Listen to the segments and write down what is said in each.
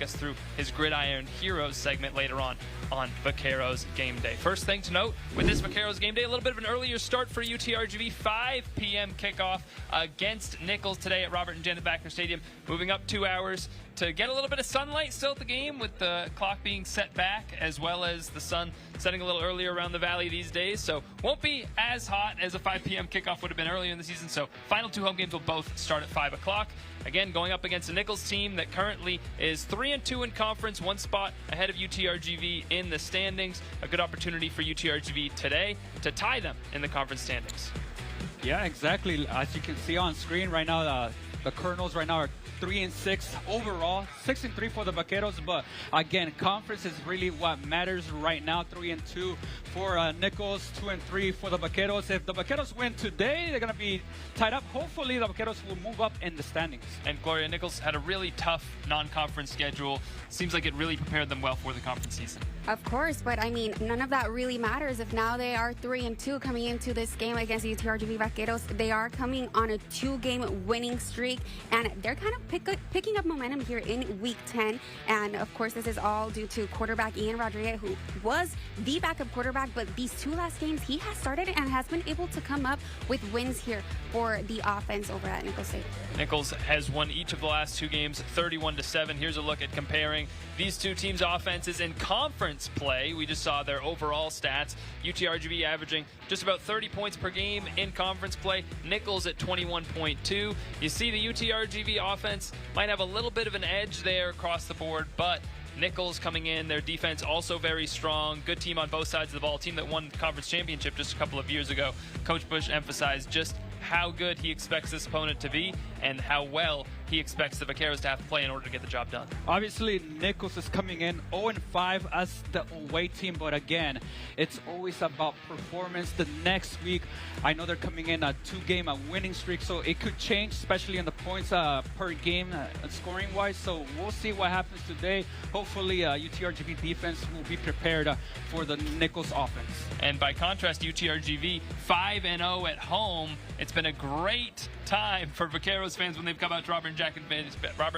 us through his Gridiron Heroes segment later on Vaqueros Game Day. First thing to note with this Vaqueros Game Day, a little bit of an earlier start for UTRGV, 5 p.m. kickoff against Nichols today at Robert and Janet Backer Stadium, moving up 2 hours to get a little bit of sunlight still at the game with the clock being set back, as well as the sun setting a little earlier around the valley these days, so won't be as hot as a 5 p.m. kickoff would have been earlier in the season. So final 2 home games will both start at 5 o'clock. Again, going up against a Nichols team that currently is 3-2 in conference, 1 spot ahead of UTRGV in the standings. A good opportunity for UTRGV today to tie them in the conference standings. Yeah, exactly. As you can see on screen right now, the Colonels right now are 3-6 overall, 6-3 for the Vaqueros. But again, conference is really what matters right now. 3-2 for Nichols, 2-3 for the Vaqueros. If the Vaqueros win today, they're going to be tied up. Hopefully, the Vaqueros will move up in the standings. And Gloria, Nichols had a really tough non-conference schedule. Seems like it really prepared them well for the conference season. Of course, but I mean, none of that really matters if now they are 3-2 coming into this game against the UTRGV Vaqueros. They are coming on a 2-game winning streak, and they're kind of picking up momentum here in Week 10. And of course, this is all due to quarterback Ian Rodriguez, who was the backup quarterback, but these 2 last games he has started and has been able to come up with wins here for the offense over at Nichols State. Nichols has won each of the last 2 games 31-7. Here's a look at comparing these 2 teams' offenses in conference play. We just saw their overall stats. UTRGV averaging just about 30 points per game in conference play. Nichols at 21.2. You see the UTRGV offense might have a little bit of an edge there across the board, but Nichols coming in, their defense also very strong. Good team on both sides of the ball. Team that won the conference championship just a couple of years ago. Coach Bush emphasized just how good he expects this opponent to be and how well he expects the Vaqueros to have to play in order to get the job done. Obviously, Nichols is coming in 0-5 as the away team, but again, it's always about performance. The next week, I know they're coming in a 2-game winning streak, so it could change, especially in the points per game scoring-wise. So we'll see what happens today. Hopefully, UTRGV defense will be prepared for the Nichols offense. And by contrast, UTRGV 5-0 at home. It's been a great time for Vaqueros fans when they've come out to Robert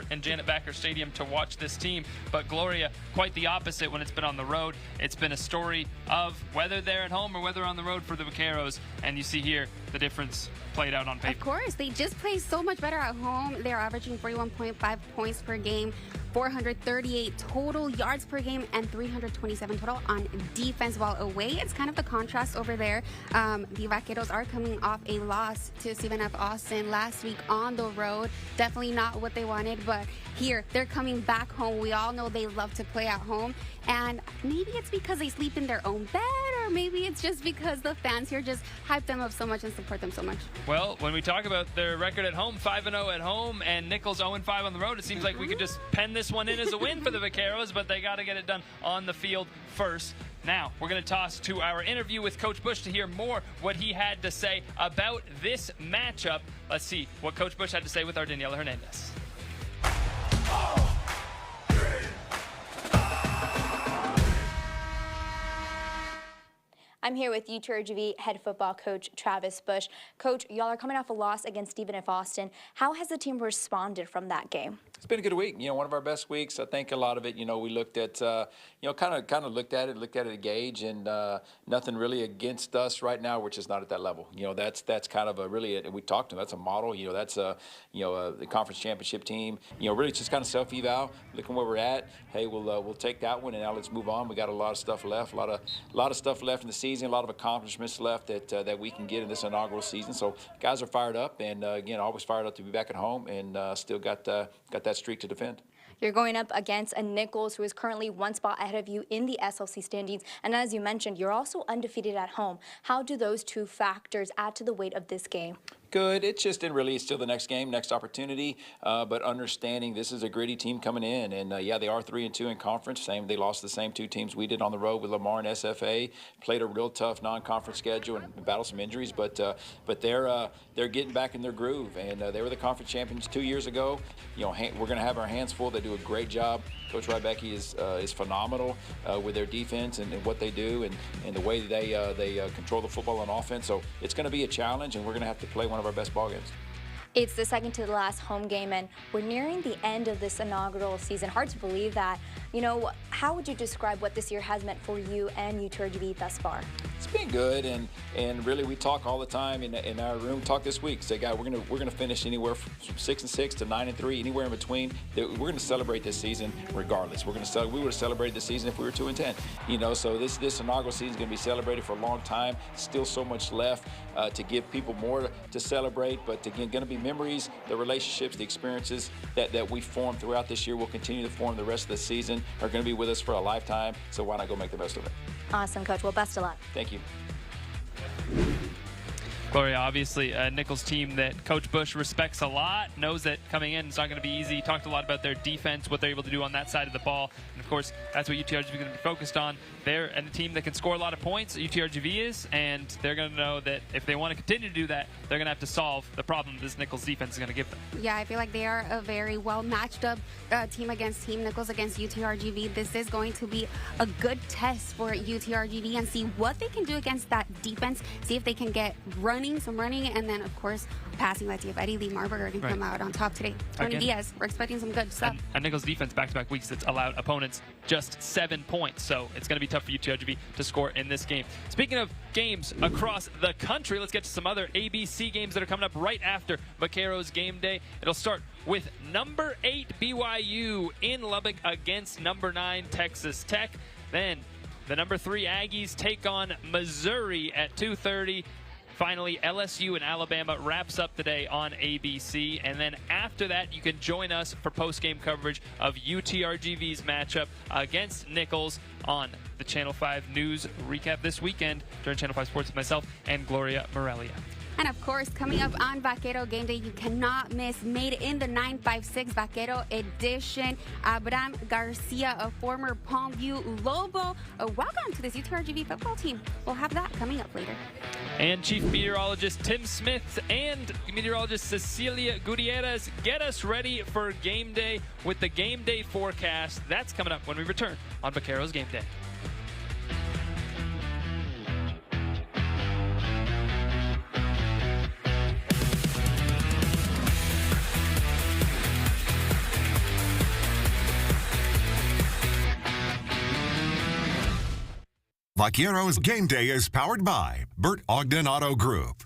and Janet Backer Stadium to watch this team. But Gloria, quite the opposite when it's been on the road. It's been a story of whether they're at home or whether on the road for the Vaqueros. And you see here the difference played out on paper. Of course, they just play so much better at home. They're averaging 41.5 points per game, 438 total yards per game, and 327 total on defense. While away, it's kind of the contrast over there. The Vaqueros are coming off a loss to Stephen F. Austin last week on the road. Definitely not what they wanted, but here they're coming back home. We all know they love to play at home, and maybe it's because they sleep in their own bed, or maybe it's just because the fans here just hype them up so much and support them so much. Well, when we talk about their record at home, 5-0 at home, and Nichols 0-5 on the road, it seems like we could just pen this one in as a win for the Vaqueros, but they got to get it done on the field first. Now, we're going to toss to our interview with Coach Bush to hear more what he had to say about this matchup. Let's see what Coach Bush had to say with our Daniela Hernandez. I'm here with UTRGV head football coach Travis Bush. Coach, y'all are coming off a loss against Stephen F. Austin. How has the team responded from that game? It's been a good week. One of our best weeks. I think a lot of it, we looked at, kind of looked at it a gauge, and nothing really against us right now. We're just not at that level. That's kind of we talked to them. That's a model. That's the conference championship team. Really just kind of self-eval, looking where we're at. Hey, we'll take that one, and now let's move on. We got a lot of stuff left, a lot of stuff left in the season, a lot of accomplishments left that we can get in this inaugural season. So guys are fired up, and again, always fired up to be back at home, and still got that streak to defend. You're going up against a Nichols who is currently 1 spot ahead of you in the SLC standings. And as you mentioned, you're also undefeated at home. How do those 2 factors add to the weight of this game? Good. It's just it's still the next game, next opportunity. But understanding this is a gritty team coming in, and yeah, they are 3-2 in conference. They lost the same 2 teams we did on the road with Lamar and SFA. Played a real tough non-conference schedule and battled some injuries, but they're getting back in their groove, and they were the conference champions 2 years ago. We're going to have our hands full. They do a great job. Coach Rybecki is phenomenal with their defense and what they do, and the way they control the football on offense. So it's going to be a challenge, and we're going to have to play one of our best ball games. It's the second to the last home game, and we're nearing the end of this inaugural season. Hard to believe that. You know, how would you describe what this year has meant for you and UTRGV thus far? It's been good, and really we talk all the time in our room. Talk this week. Say, guys, we're gonna finish anywhere from 6-6 to 9-3, anywhere in between. We're gonna celebrate this season regardless. We would have celebrated this season if we were 2-10. You know, so this inaugural season is gonna be celebrated for a long time. Still so much left to give people more to celebrate, but again, gonna be memories, the relationships, the experiences that we formed throughout this year will continue to form the rest of the season, are going to be with us for a lifetime, so why not go make the best of it? Awesome, Coach. Well, best of luck. Thank you. Gloria, obviously a Nichols team that Coach Bush respects a lot, knows that coming in it's not going to be easy. He talked a lot about their defense, what they're able to do on that side of the ball. And of course, that's what UTRGV is going to be focused on. They're a team that can score a lot of points, UTRGV is, and they're going to know that if they want to continue to do that, they're going to have to solve the problem this Nichols defense is going to give them. Yeah, I feel like they are a very well matched up team against Team Nichols against UTRGV. This is going to be a good test for UTRGV and see what they can do against that defense, see if they can get some running, and then of course passing. Let's see if Eddie Lee Marburger can come out on top today. Tony Diaz, we're expecting some good stuff. And Nichols defense back-to-back weeks that's allowed opponents just 7 points, so it's going to be tough for UTRGV to score in this game. Speaking of games across the country, let's get to some other ABC games that are coming up right after Vaqueros game day. It'll start with number 8 BYU in Lubbock against number 9 Texas Tech. Then the number 3 Aggies take on Missouri at 2:30. Finally, LSU and Alabama wraps up today on ABC. And then after that, you can join us for post-game coverage of UTRGV's matchup against Nichols on the Channel 5 News recap this weekend during Channel 5 Sports with myself and Gloria Morelia. And of course, coming up on Vaquero Game Day, you cannot miss Made in the 956 Vaquero Edition. Abraham Garcia, a former Palmview Lobo. Welcome to this UTRGV football team. We'll have that coming up later. And Chief Meteorologist Tim Smith and Meteorologist Cecilia Gutierrez get us ready for game day with the game day forecast. That's coming up when we return on Vaqueros Game Day. Vaqueros Game Day is powered by Bert Ogden Auto Group.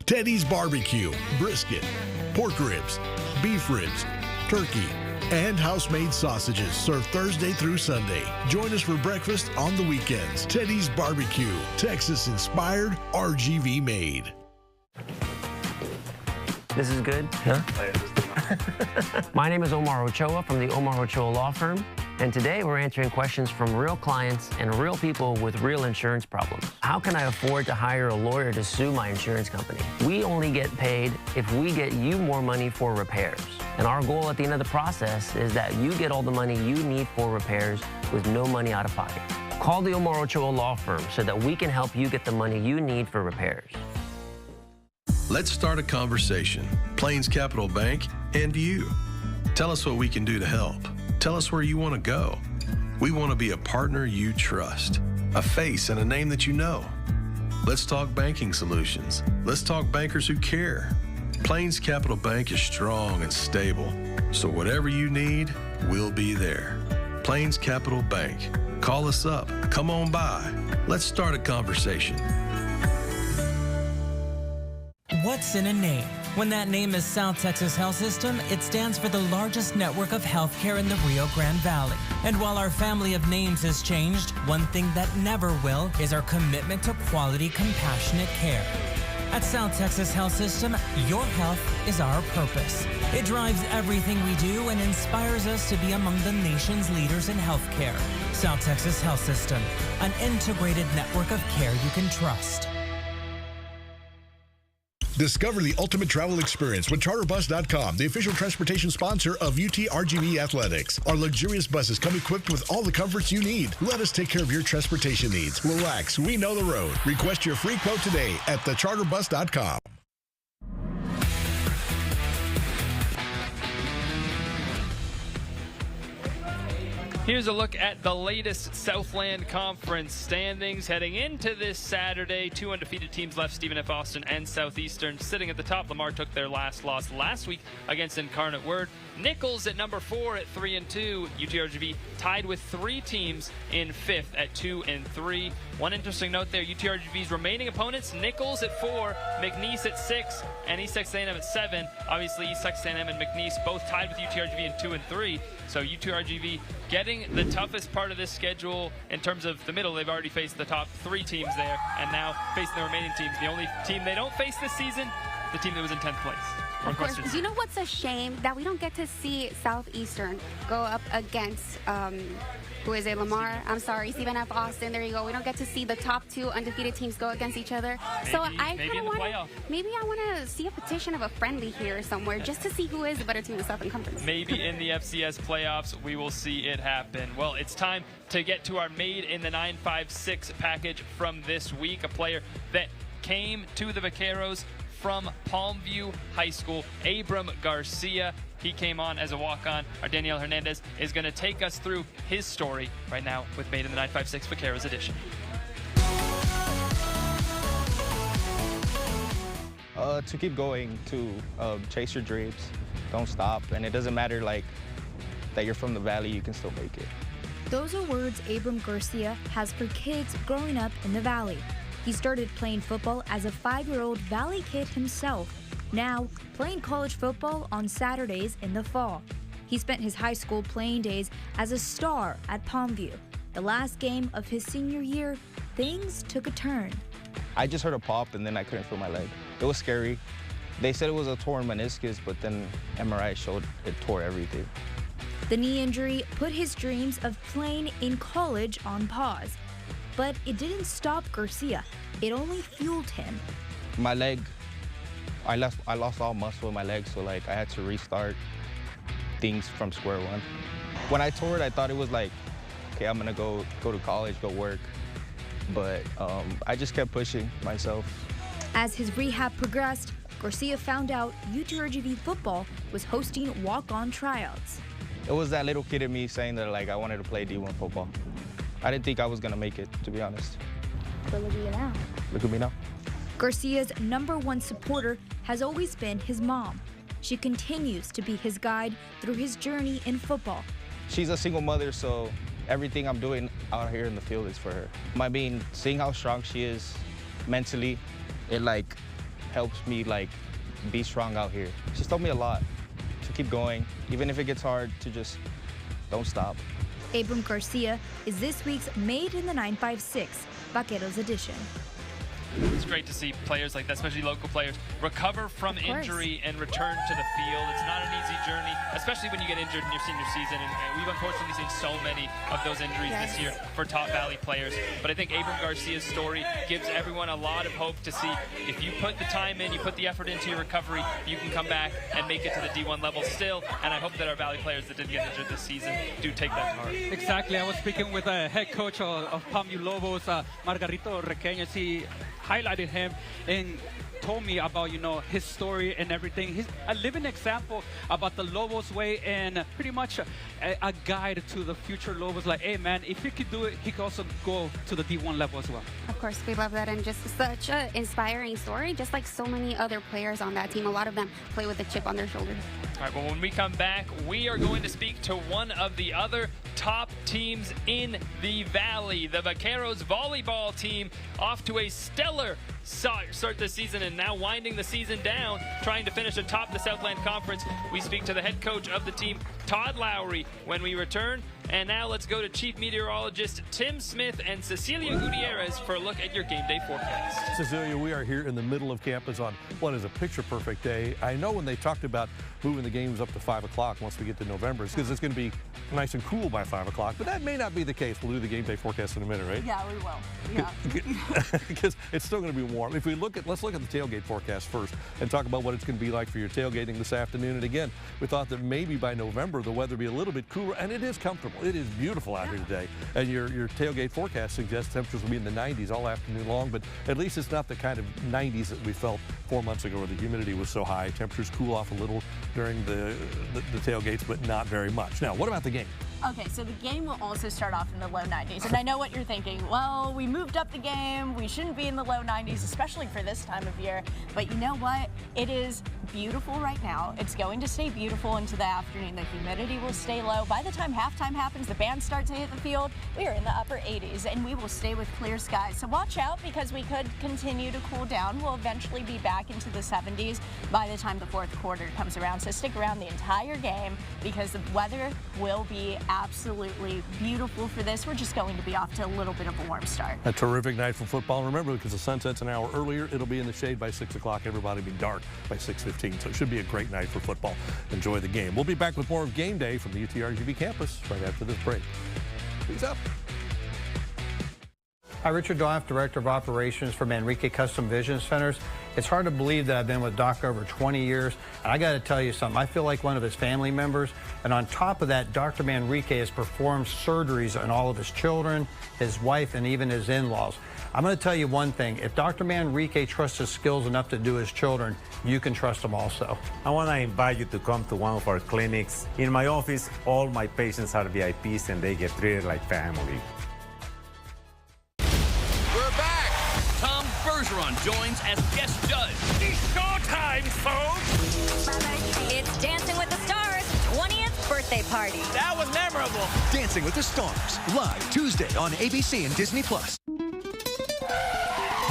Teddy's Barbecue, brisket, pork ribs, beef ribs, turkey, and house-made sausages served Thursday through Sunday. Join us for breakfast on the weekends. Teddy's Barbecue, Texas-inspired, RGV made. This is good? Huh? My name is Omar Ochoa from the Omar Ochoa Law Firm, and today we're answering questions from real clients and real people with real insurance problems. How can I afford to hire a lawyer to sue my insurance company? We only get paid if we get you more money for repairs. And our goal at the end of the process is that you get all the money you need for repairs with no money out of pocket. Call the Omar Ochoa Law Firm so that we can help you get the money you need for repairs. Let's start a conversation. Plains Capital Bank and you. Tell us what we can do to help. Tell us where you want to go. We want to be a partner you trust, a face and a name that you know. Let's talk banking solutions. Let's talk bankers who care. Plains Capital Bank is strong and stable, so whatever you need, we'll be there. Plains Capital Bank. Call us up. Come on by. Let's start a conversation. What's in a name? When that name is South Texas Health System, it stands for the largest network of healthcare in the Rio Grande Valley. And while our family of names has changed, one thing that never will is our commitment to quality, compassionate care. At South Texas Health System, your health is our purpose. It drives everything we do and inspires us to be among the nation's leaders in healthcare. South Texas Health System, an integrated network of care you can trust. Discover the ultimate travel experience with CharterBus.com, the official transportation sponsor of UTRGV Athletics. Our luxurious buses come equipped with all the comforts you need. Let us take care of your transportation needs. Relax, we know the road. Request your free quote today at thecharterbus.com. Here's a look at the latest Southland Conference standings heading into this Saturday. 2 undefeated teams left, Stephen F. Austin and Southeastern sitting at the top. Lamar took their last loss last week against Incarnate Word. Nichols at number 4 at 3-2. UTRGV tied with 3 teams in 5th at 2-3. One interesting note there, UTRGV's remaining opponents, Nichols at 4, McNeese at 6, and East Texas A&M at 7. Obviously, East Texas A&M and McNeese both tied with UTRGV in 2-3. So UTRGV getting the toughest part of this schedule in terms of the middle. They've already faced the top 3 teams there, and now facing the remaining teams. The only team they don't face this season, the team that was in 10th place. Of course, you know what's a shame? That we don't get to see Southeastern go up against, who is it, Lamar? I'm sorry, Stephen F. Austin. There you go. We don't get to see the top 2 undefeated teams go against each other. So I kind of want to, maybe I want to see a petition of a friendly here somewhere just to see who is the better team in the Southern Conference. Maybe in the FCS playoffs, we will see it happen. Well, it's time to get to our Made in the 956 package from this week. A player that came to the Vaqueros from Palmview High School, Abram Garcia. He came on as a walk-on. Our Danielle Hernandez is going to take us through his story right now with Made in the 956 Vaqueros edition. To keep going, to chase your dreams, don't stop, and it doesn't matter like that you're from the valley, you can still make it. Those are words Abram Garcia has for kids growing up in the valley. He started playing football as a 5-year-old Valley kid himself, now playing college football on Saturdays in the fall. He spent his high school playing days as a star at Palmview. The last game of his senior year, things took a turn. I just heard a pop and then I couldn't feel my leg. It was scary. They said it was a torn meniscus, but then MRI showed it tore everything. The knee injury put his dreams of playing in college on pause. But it didn't stop Garcia. It only fueled him. My leg, I lost all muscle in my leg, so like I had to restart things from square one. When I tore it, I thought it was like, okay, I'm gonna go to college, go work. But I just kept pushing myself. As his rehab progressed, Garcia found out UTRGV football was hosting walk-on tryouts. It was that little kid in me saying that like I wanted to play D1 football. I didn't think I was gonna make it, to be honest. But look at you now. Look at me now. Garcia's #1 supporter has always been his mom. She continues to be his guide through his journey in football. She's a single mother, so everything I'm doing out here in the field is for her. I mean, seeing how strong she is mentally, it like helps me like be strong out here. She's told me a lot to keep going, even if it gets hard, to just don't stop. Abram Garcia is this week's Made in the 956 Vaqueros edition. It's great to see players like that, especially local players, recover from injury and return to the field. It's not an easy journey, especially when you get injured in your senior season. And we've unfortunately seen so many of those injuries this year for top Valley players. But I think Abram Garcia's story gives everyone a lot of hope to see if you put the time in, you put the effort into your recovery, you can come back and make it to the D1 level still. And I hope that our Valley players that did get injured this season do take that to heart. Exactly. I was speaking with a head coach of Palmview Lobos, Margarito Requeñas. He highlighted him and told me about, you know, his story and everything. He's a living example about the Lobos way and pretty much a guide to the future Lobos. Like, hey, man, if he could do it, he could also go to the D1 level as well. Of course, we love that, and just such an inspiring story, just like so many other players on that team. A lot of them play with a chip on their shoulders. All right, well, when we come back, we are going to speak to one of the other top teams in the Valley. The Vaqueros volleyball team off to a stellar start this season and now winding the season down, trying to finish atop the Southland Conference. We speak to the head coach of the team, Todd Lowry, when we return. And now let's go to Chief Meteorologist Tim Smith and Cecilia Gutierrez for a look at your game day forecast. Cecilia, we are here in the middle of campus on what is a picture-perfect day. I know when they talked about moving the games up to 5 o'clock once we get to November, it's because it's going to be nice and cool by 5 o'clock, but that may not be the case. We'll do the game day forecast in a minute, right? Yeah, we will. Yeah. Because it's still going to be warm. If we let's look at the tailgate forecast first and talk about what it's going to be like for your tailgating this afternoon. And again, we thought that maybe by November the weather will be a little bit cooler, and it is comfortable. It is beautiful out here today. And your tailgate forecast suggests temperatures will be in the 90s all afternoon long, but at least it's not the kind of 90s that we felt 4 months ago where the humidity was so high. Temperatures cool off a little during the tailgates, but not very much. Now, what about the game? Okay, so the game will also start off in the low 90s. And I know what you're thinking. Well, we moved up the game. We shouldn't be in the low 90s, especially for this time of year. But you know what? It is beautiful right now. It's going to stay beautiful into the afternoon. The humidity will stay low. By the time halftime happens, the band starts to hit the field, we are in the upper 80s, and we will stay with clear skies. So watch out, because we could continue to cool down. We'll eventually be back into the 70s by the time the fourth quarter comes around. So stick around the entire game, because the weather will be absolutely beautiful for this. We're just going to be off to a little bit of a warm start. A terrific night for football. Remember, because the sun sets an hour earlier, it'll be in the shade by 6 o'clock. Everybody will be dark by 6:15. So it should be a great night for football. Enjoy the game. We'll be back with more of Game Day from the UTRGV campus right after this break. Peace up. Hi, Richard Doff, Director of Operations for Manrique Custom Vision Centers. It's hard to believe that I've been with Doc over 20 years, and I got to tell you something. I feel like one of his family members, and on top of that, Dr. Manrique has performed surgeries on all of his children, his wife, and even his in-laws. I'm going to tell you one thing. If Dr. Manrique trusts his skills enough to do his children, you can trust him also. I want to invite you to come to one of our clinics. In my office, all my patients are VIPs, and they get treated like family. Bergeron joins as guest judge. It's showtime, folks! It's Dancing with the Stars' 20th birthday party. That was memorable. Dancing with the Stars, live Tuesday on ABC and Disney+. La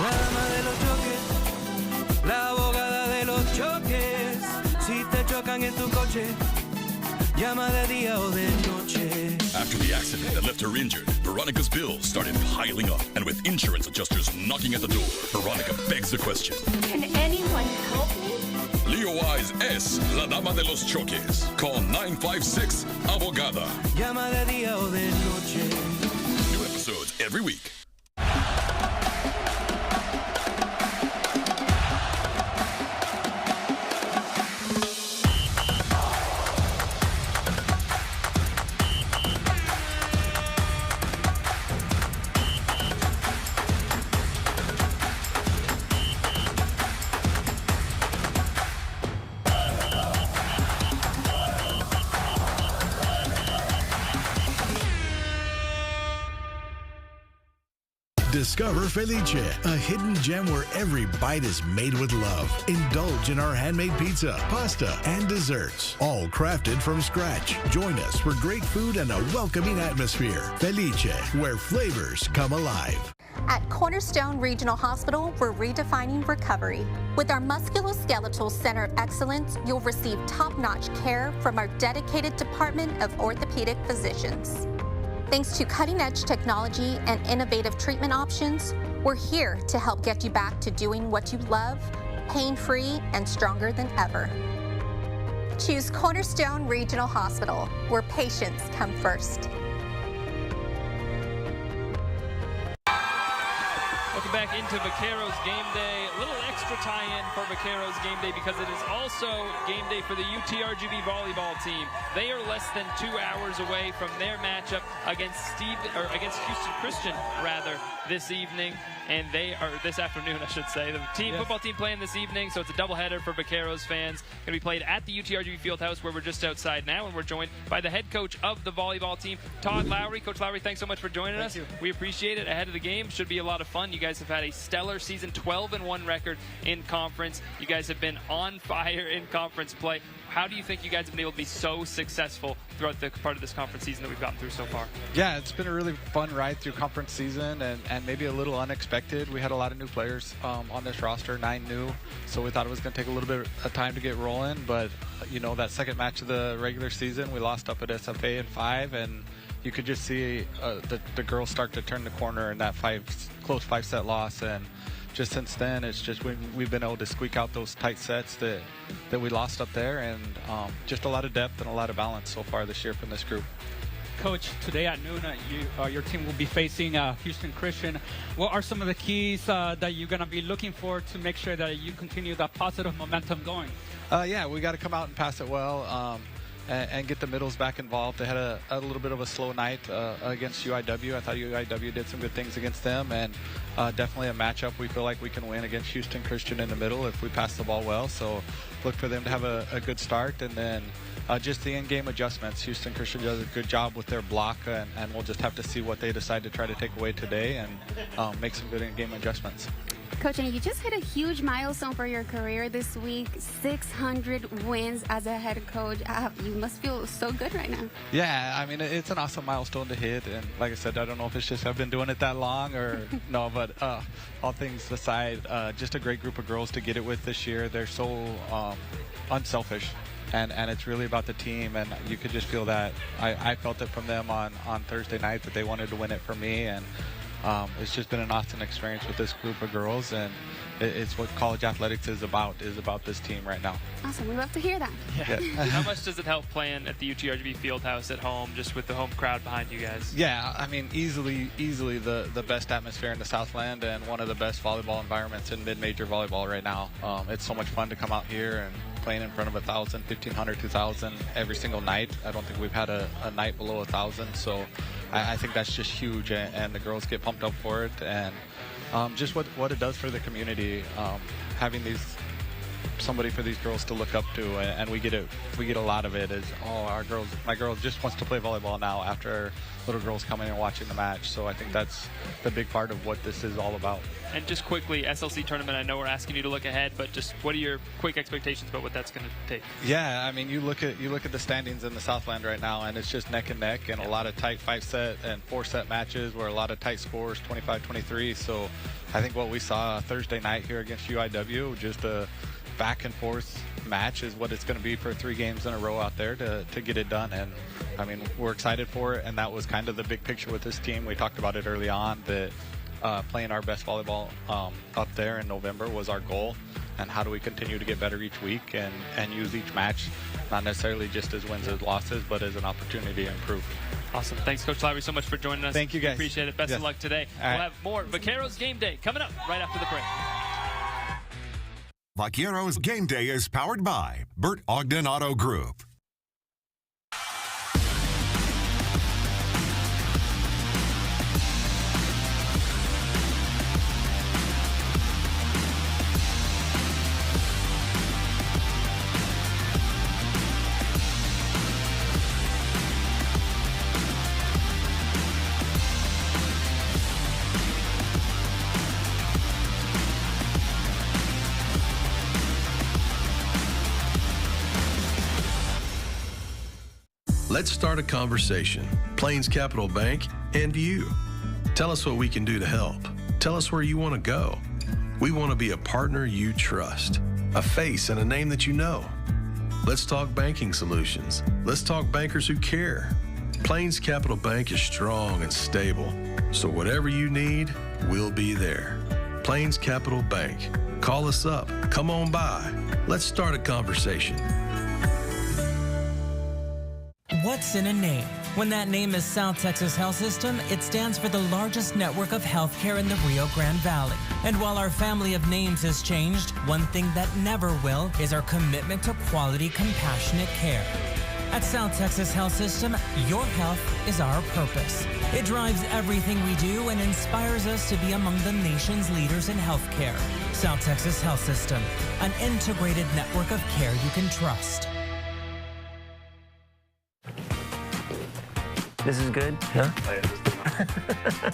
dama de los choques, la abogada de los choques. Si te chocan en tu coche, llama de día o de noche. After the accident that left her injured, Veronica's bills started piling up, and with insurance adjusters knocking at the door, Veronica begs the question. Can anyone help me? Leo Eyes es la dama de los choques. Call 956 Abogada. Llama de día o de noche. New episodes every week. Discover Felice, a hidden gem where every bite is made with love. Indulge in our handmade pizza, pasta, and desserts, all crafted from scratch. Join us for great food and a welcoming atmosphere. Felice, where flavors come alive. At Cornerstone Regional Hospital, we're redefining recovery. With our musculoskeletal center of excellence, you'll receive top-notch care from our dedicated department of orthopedic physicians. Thanks to cutting-edge technology and innovative treatment options, we're here to help get you back to doing what you love, pain-free and stronger than ever. Choose Cornerstone Regional Hospital, where patients come first. Welcome back into Vaqueros Game Day. A little extra tie-in for Vaqueros Game Day because it is also game day for the UTRGV volleyball team. They are less than 2 hours away from their matchup against Houston Christian this evening, and they are this afternoon, I should say. The football team playing this evening, so it's a doubleheader for Vaqueros fans. Going to be played at the UTRGV Fieldhouse, where we're just outside now, and we're joined by the head coach of the volleyball team, Todd Lowry. Coach Lowry, thanks so much for joining us. We appreciate it. Ahead of the game, should be a lot of fun. You guys have had a stellar season, 12-1 record in conference. You guys have been on fire in conference play. How do you think you guys have been able to be so successful throughout the part of this conference season that we've gotten through so far? Yeah, it's been a really fun ride through conference season and maybe a little unexpected. We had a lot of new players on this roster, 9 new, so we thought it was going to take a little bit of time to get rolling. But, you know, that second match of the regular season, we lost up at SFA in 5, and you could just see the girls start to turn the corner in that close 5-set loss, and just since then, it's just we've been able to squeak out those tight sets that we lost up there, and just a lot of depth and a lot of balance so far this year from this group. Coach, today at noon, your team will be facing Houston Christian. What are some of the keys that you're going to be looking for to make sure that you continue that positive momentum going? Yeah, we got to come out and pass it well. And get the middles back involved. They had a little bit of a slow night against UIW. I thought UIW did some good things against them, and definitely a matchup we feel like we can win against Houston Christian in the middle if we pass the ball well. So look for them to have a good start, and then just the in-game adjustments. Houston Christian does a good job with their block, and we'll just have to see what they decide to try to take away today and make some good in-game adjustments. Coach, and you just hit a huge milestone for your career this week, 600 wins as a head coach. You must feel so good right now. Yeah, I mean, it's an awesome milestone to hit, and like I said, I don't know if it's just I've been doing it that long or no, but all things aside, just a great group of girls to get it with this year. They're so unselfish, and it's really about the team, and you could just feel that. I felt it from them on Thursday night that they wanted to win it for me, and it's just been an awesome experience with this group of girls, and it's what college athletics is about this team right now. Awesome. We love to hear that. Yeah. How much does it help playing at the UTRGV Fieldhouse at home, just with the home crowd behind you guys? Yeah, I mean, easily the best atmosphere in the Southland and one of the best volleyball environments in mid-major volleyball right now. It's so much fun to come out here and playing in front of 1,000, 1,500, 2,000 every single night. I don't think we've had a night below 1,000, so I think that's just huge, and the girls get pumped up for it, and just what it does for the community, having somebody for these girls to look up to, and we get a lot of it is, my girl just wants to play volleyball now after little girls coming and watching the match. So I think that's the big part of what this is all about. And just quickly, SLC tournament, I know we're asking you to look ahead, but just what are your quick expectations about what that's going to take? Yeah, I mean, you look at the standings in the Southland right now, and it's just neck and neck, and a lot of tight 5-set and 4-set matches where a lot of tight scores, 25-23. So I think what we saw Thursday night here against UIW, just a back and forth match, is what it's going to be for 3 games in a row out there to get it done. And I mean, we're excited for it, and that was kind of the big picture with this team. We talked about it early on that playing our best volleyball up there in November was our goal, and how do we continue to get better each week and use each match not necessarily just as wins as losses, but as an opportunity to improve. Awesome. Thanks, Coach Lowry, so much for joining us. Thank you, guys. Appreciate it. Best of luck today. We'll have more Vaqueros Game Day coming up right after the break. Vaqueros Game Day is powered by Bert Ogden Auto Group. Let's start a conversation. Plains Capital Bank and you. Tell us what we can do to help. Tell us where you want to go. We want to be a partner you trust, a face and a name that you know. Let's talk banking solutions. Let's talk bankers who care. Plains Capital Bank is strong and stable, so whatever you need, we'll be there. Plains Capital Bank. Call us up. Come on by. Let's start a conversation. What's in a name? When that name is South Texas Health System, it stands for the largest network of healthcare in the Rio Grande Valley. And while our family of names has changed, one thing that never will is our commitment to quality, compassionate care. At South Texas Health System, your health is our purpose. It drives everything we do and inspires us to be among the nation's leaders in healthcare. South Texas Health System, an integrated network of care you can trust. This is good? Yeah.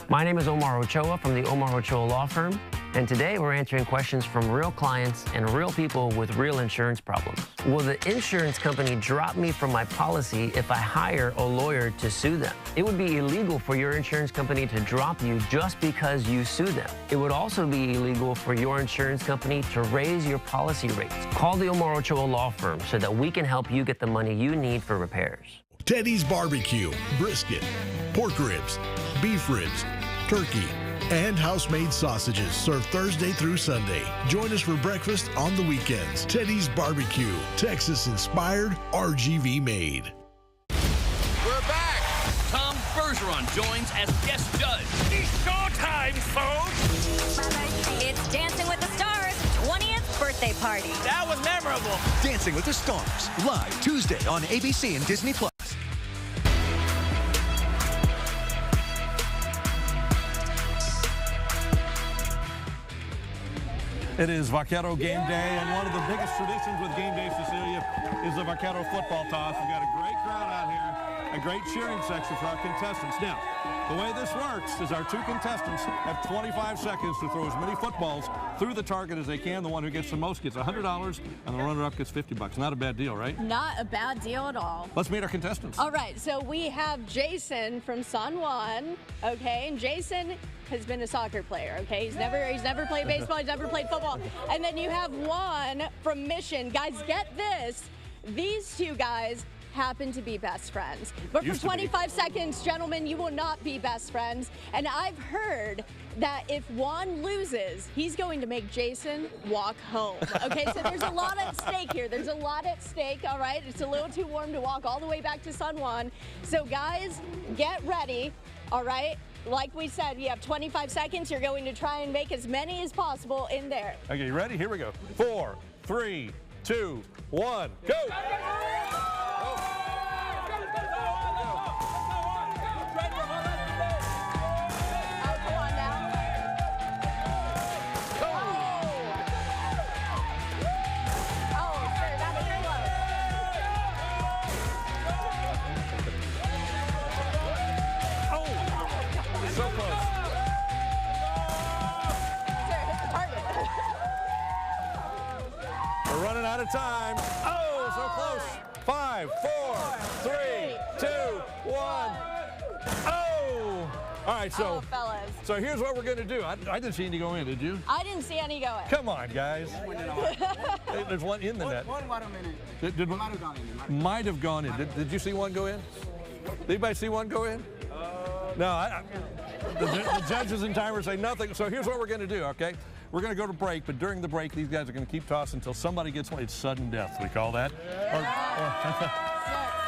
My name is Omar Ochoa from the Omar Ochoa Law Firm, and today we're answering questions from real clients and real people with real insurance problems. Will the insurance company drop me from my policy if I hire a lawyer to sue them? It would be illegal for your insurance company to drop you just because you sue them. It would also be illegal for your insurance company to raise your policy rates. Call the Omar Ochoa Law Firm so that we can help you get the money you need for repairs. Teddy's Barbecue, brisket, pork ribs, beef ribs, turkey, and house-made sausages served Thursday through Sunday. Join us for breakfast on the weekends. Teddy's Barbecue, Texas-inspired, RGV made. We're back. Tom Bergeron joins as guest judge. It's showtime, folks. It's Dancing with the Stars 20th birthday party. That was memorable. Dancing with the Stars, live Tuesday on ABC and Disney+. It is Vaquero game day, and one of the biggest traditions with game day, Cecilia, is the Vaquero football toss. We've got a great crowd out here, a great cheering section for our contestants. Now, the way this works is our two contestants have 25 seconds to throw as many footballs through the target as they can. The one who gets the most gets $100, and the runner-up gets $50. Not a bad deal, right? Not a bad deal at all. Let's meet our contestants. All right, so we have Jason from San Juan, okay? And Jason has been a soccer player, okay? He's never played baseball, he's never played football. And then you have Juan from Mission. Guys, get this. These two guys happen to be best friends. But for 25 seconds, gentlemen, you will not be best friends. And I've heard that if Juan loses, he's going to make Jason walk home. Okay, so there's a lot at stake here. There's a lot at stake, all right? It's a little too warm to walk all the way back to San Juan. So guys, get ready, all right? Like we said, you have 25 seconds. You're going to try and make as many as possible in there. Okay, you ready? Here we go. 4, 3, 2, 1, go! So close. We're running out of time. Oh, so close. 5, 4, 3, 2, 1. Oh! All right, so fellas. So here's what we're going to do. I didn't see any go in, did you? I didn't see any going. Come on, guys. There's one in the net. Might have gone in. Did you see one go in? Did anybody see one go in? No, the judges and timers say nothing. So here's what we're going to do, okay? We're going to go to break, but during the break, these guys are going to keep tossing until somebody gets one. It's sudden death, we call that.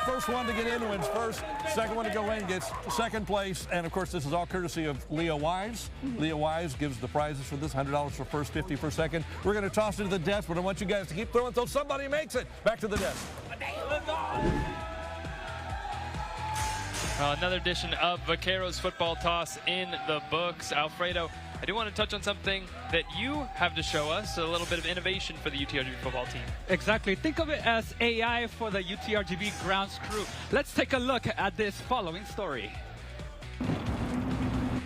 First one to get in wins first. Second one to go in gets second place. And, of course, this is all courtesy of Leah Wise. Leah Wise gives the prizes for this, $100 for first, $50 for second. We're going to toss it to the desk, but I want you guys to keep throwing until somebody makes it. Back to the desk. Another edition of Vaqueros football toss in the books. Alfredo, I do want to touch on something that you have to show us, a little bit of innovation for the UTRGV football team. Exactly. Think of it as AI for the UTRGV grounds crew. Let's take a look at this following story.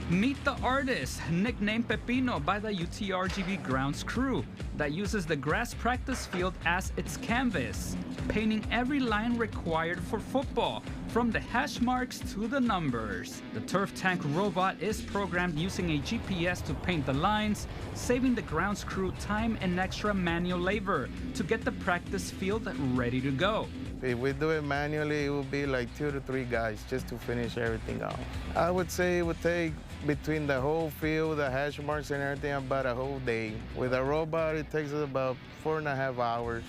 Meet the artist, nicknamed Pepino by the UTRGV grounds crew, that uses the grass practice field as its canvas, painting every line required for football, from the hash marks to the numbers. The turf tank robot is programmed using a GPS to paint the lines, saving the grounds crew time and extra manual labor to get the practice field ready to go. If we do it manually, it would be like 2 to 3 guys just to finish everything off. I would say it would take between the whole field, the hash marks and everything, about a whole day. With a robot, it takes us about 4.5 hours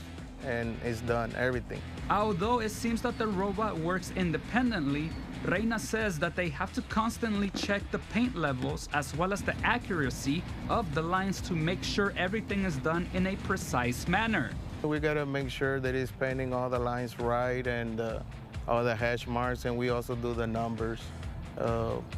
and it's done, everything. Although it seems that the robot works independently, Reina says that they have to constantly check the paint levels as well as the accuracy of the lines to make sure everything is done in a precise manner. We gotta make sure that it's painting all the lines right and all the hash marks, and we also do the numbers.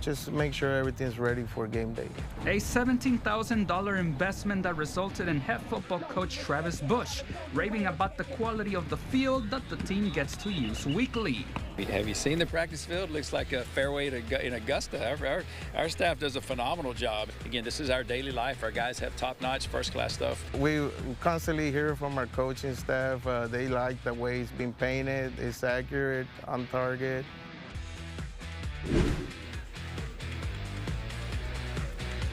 Just make sure everything's ready for game day. A $17,000 investment that resulted in head football coach Travis Bush raving about the quality of the field that the team gets to use weekly. Have you seen the practice field? Looks like a fairway in Augusta. Our staff does a phenomenal job. Again, this is our daily life. Our guys have top-notch, first-class stuff. We constantly hear from our coaching staff. They like the way it's been painted. It's accurate, on target.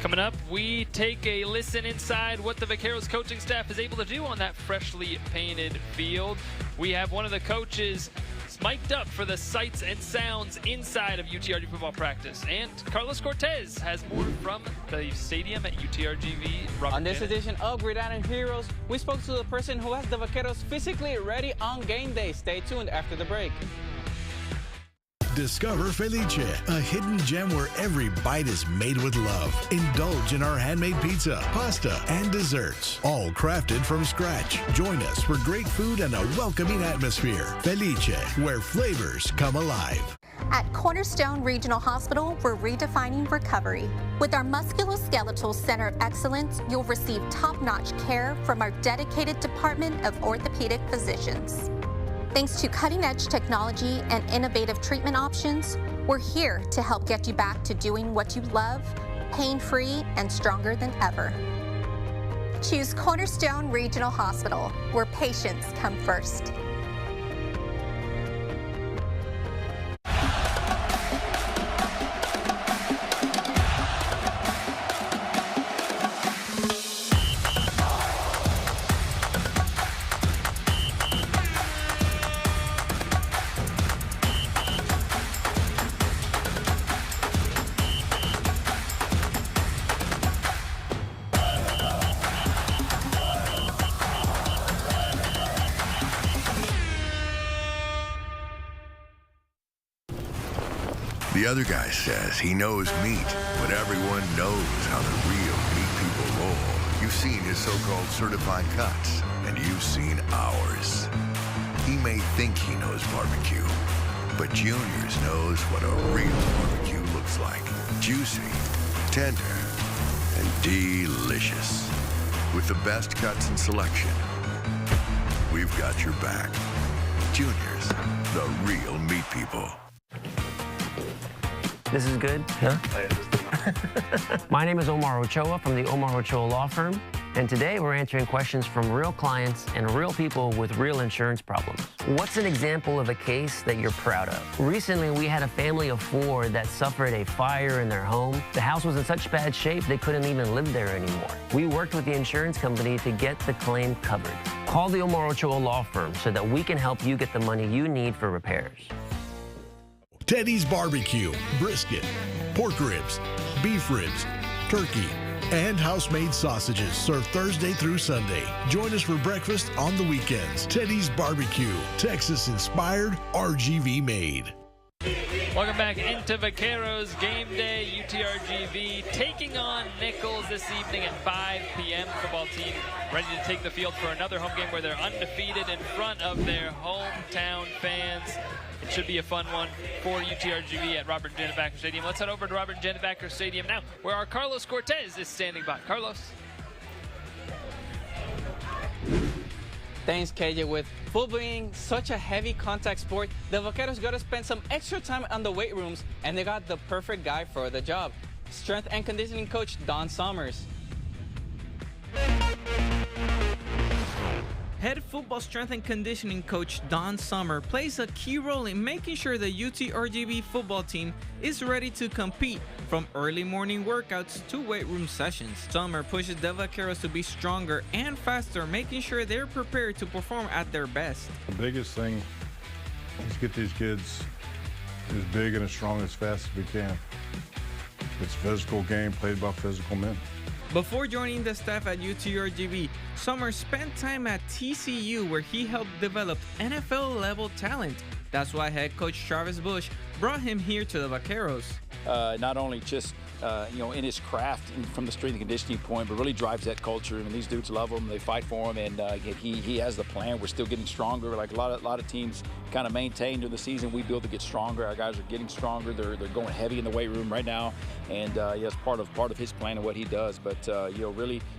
Coming up, we take a listen inside what the Vaqueros coaching staff is able to do on that freshly painted field. We have one of the coaches us mic'd up for the sights and sounds inside of UTRGV football practice. And Carlos Cortez has more from the stadium at UTRGV. On this edition of Gridiron Heroes, we spoke to the person who has the Vaqueros physically ready on game day. Stay tuned after the break. Discover Felice, a hidden gem where every bite is made with love. Indulge in our handmade pizza, pasta, and desserts, all crafted from scratch. Join us for great food and a welcoming atmosphere. Felice, where flavors come alive. At Cornerstone Regional Hospital, we're redefining recovery. With our musculoskeletal center of excellence, you'll receive top-notch care from our dedicated department of orthopedic physicians. Thanks to cutting-edge technology and innovative treatment options, we're here to help get you back to doing what you love, pain-free and stronger than ever. Choose Cornerstone Regional Hospital, where patients come first. The other guy says he knows meat, but everyone knows how the real meat people roll. You've seen his so-called certified cuts, and you've seen ours. He may think he knows barbecue, but Juniors knows what a real barbecue looks like. Juicy, tender, and delicious. With the best cuts and selection, we've got your back. Juniors, the real meat people. This is good? Huh? My name is Omar Ochoa from the Omar Ochoa Law Firm, and today we're answering questions from real clients and real people with real insurance problems. What's an example of a case that you're proud of? Recently, we had a family of 4 that suffered a fire in their home. The house was in such bad shape they couldn't even live there anymore. We worked with the insurance company to get the claim covered. Call the Omar Ochoa Law Firm so that we can help you get the money you need for repairs. Teddy's Barbecue, brisket, pork ribs, beef ribs, turkey, and house-made sausages served Thursday through Sunday. Join us for breakfast on the weekends. Teddy's Barbecue, Texas-inspired, RGV made. Welcome back into Vaqueros Game Day. UTRGV taking on Nichols this evening at 5 p.m. Football team ready to take the field for another home game where they're undefeated in front of their hometown fans. It should be a fun one for UTRGV at Robert Janet Backer Stadium. Let's head over to Robert Janet Backer Stadium now, where our Carlos Cortez is standing by. Carlos. Thanks, KJ. With football being such a heavy contact sport, the Vaqueros got to spend some extra time on the weight rooms, and they got the perfect guy for the job. Strength and conditioning coach Don Summers. Head football strength and conditioning coach Don Sommer plays a key role in making sure the UTRGV football team is ready to compete, from early morning workouts to weight room sessions. Sommer pushes the Vaqueros to be stronger and faster, making sure they're prepared to perform at their best. The biggest thing is get these kids as big and as strong as fast as we can. It's a physical game played by physical men. Before joining the staff at UTRGV, Sommer spent time at TCU, where he helped develop NFL-level talent. That's why head coach Travis Bush brought him here to the Vaqueros. Not only just in his craft from the strength and conditioning point, but really drives that culture. I mean, these dudes love him. They fight for him, and he has the plan. We're still getting stronger. Like a lot of teams kind of maintain during the season. We build to get stronger. Our guys are getting stronger. They're going heavy in the weight room right now, and it's part of his plan and what he does. But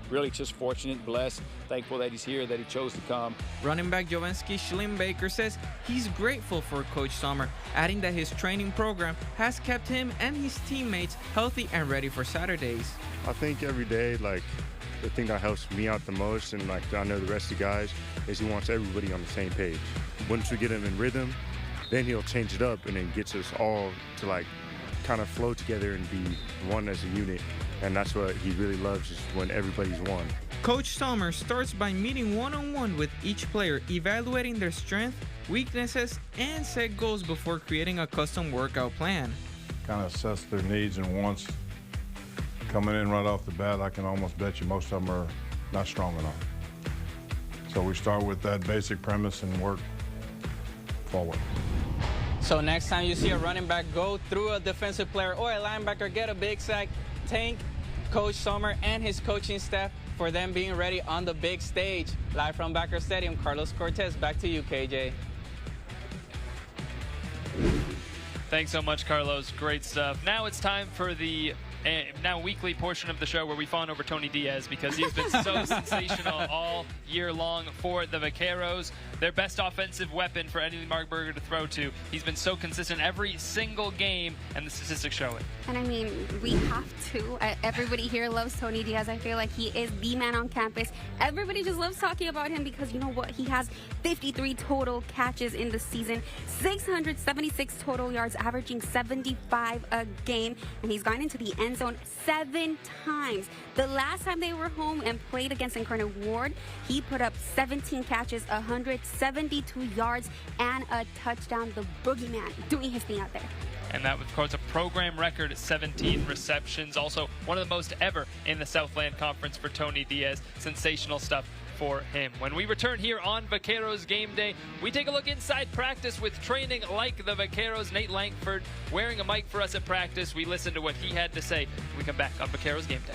really just fortunate, blessed, thankful that he's here, that he chose to come. Running back Jovanski Schlimbaker says he's grateful for Coach Sommer, adding that his training program has kept him and his teammates healthy and ready for Saturdays. I think every day, the thing that helps me out the most, and I know the rest of the guys, is he wants everybody on the same page. Once we get him in rhythm, then he'll change it up and then gets us all to kind of flow together and be one as a unit. And that's what he really loves, is when everybody's one. Coach Sommer starts by meeting one-on-one with each player, evaluating their strength, weaknesses, and set goals before creating a custom workout plan. Kind of assess their needs and wants. Coming in right off the bat, I can almost bet you most of them are not strong enough. So we start with that basic premise and work forward. So next time you see a running back go through a defensive player or a linebacker get a big sack, thank Coach Sommer and his coaching staff for them being ready on the big stage. Live from Vaqueros Stadium, Carlos Cortez, back to you, KJ. Thanks so much, Carlos. Great stuff. Now it's time for the now weekly portion of the show where we fawn over Tony Diaz because he's been so sensational all year long for the Vaqueros. Their best offensive weapon for Eddie Markberger to throw to. He's been so consistent every single game, and the statistics show it. And I mean, we have to. Everybody here loves Tony Diaz. I feel like he is the man on campus. Everybody just loves talking about him because you know what? He has 53 total catches in the season, 676 total yards, averaging 75 a game, and he's gone into the end zone 7 times. The last time they were home and played against Incarnate Ward, he put up 17 catches, 172 yards, and a touchdown. The boogeyman doing his thing out there. And that was, of course, a program record 17 receptions. Also, one of the most ever in the Southland Conference for Tony Diaz. Sensational stuff for him. When we return here on Vaqueros Game Day, we take a look inside practice with training like the Vaqueros. Nate Langford wearing a mic for us at practice. We listen to what he had to say when we come back on Vaqueros Game Day.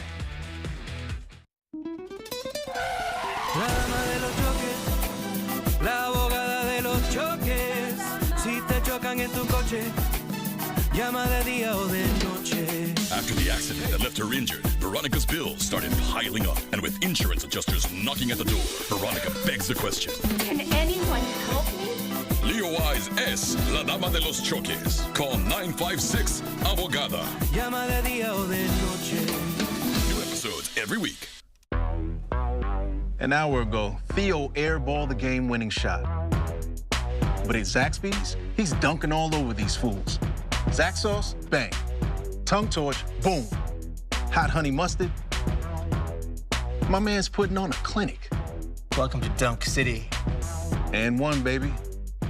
La dama de los choques, la abogada de los choques. Si te chocan en tu coche, llama de día o de noche. After the accident that left her injured, Veronica's bills started piling up. And with insurance adjusters knocking at the door, Veronica begs the question. Can anyone help me? Leo Wise es la dama de los choques. Call 956-ABOGADA. Llama de día o de noche. New episodes every week. An hour ago, Theo airballed the game-winning shot. But at Zaxby's, he's dunking all over these fools. Zax sauce, bang. Tongue torch, boom. Hot honey mustard. My man's putting on a clinic. Welcome to Dunk City. And one, baby.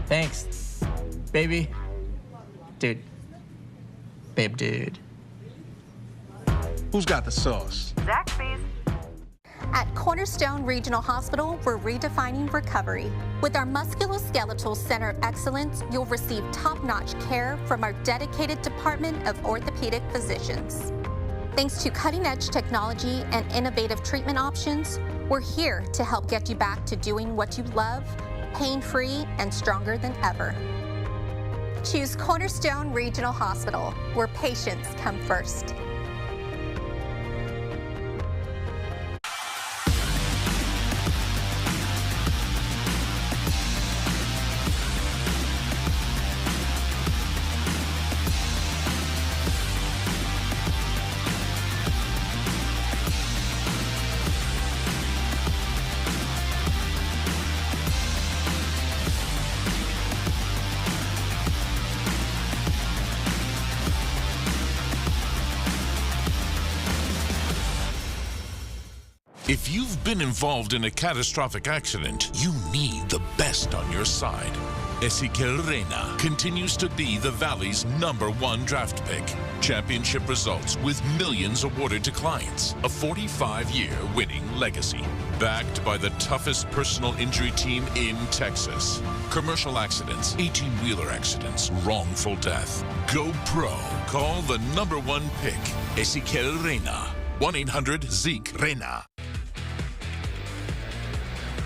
Thanks, baby. Dude. Babe, dude. Who's got the sauce? Zaxby's. At Cornerstone Regional Hospital, we're redefining recovery. With our musculoskeletal center of excellence, you'll receive top-notch care from our dedicated department of orthopedic physicians. Thanks to cutting-edge technology and innovative treatment options, we're here to help get you back to doing what you love, pain-free and stronger than ever. Choose Cornerstone Regional Hospital, where patients come first. If you've been involved in a catastrophic accident, you need the best on your side. Ezequiel Reyna continues to be the Valley's #1 draft pick. Championship results with millions awarded to clients. A 45-year winning legacy. Backed by the toughest personal injury team in Texas. Commercial accidents, 18-wheeler accidents, wrongful death. Go pro. Call the #1 pick, Ezequiel Reyna. 1-800-ZEKE-REYNA.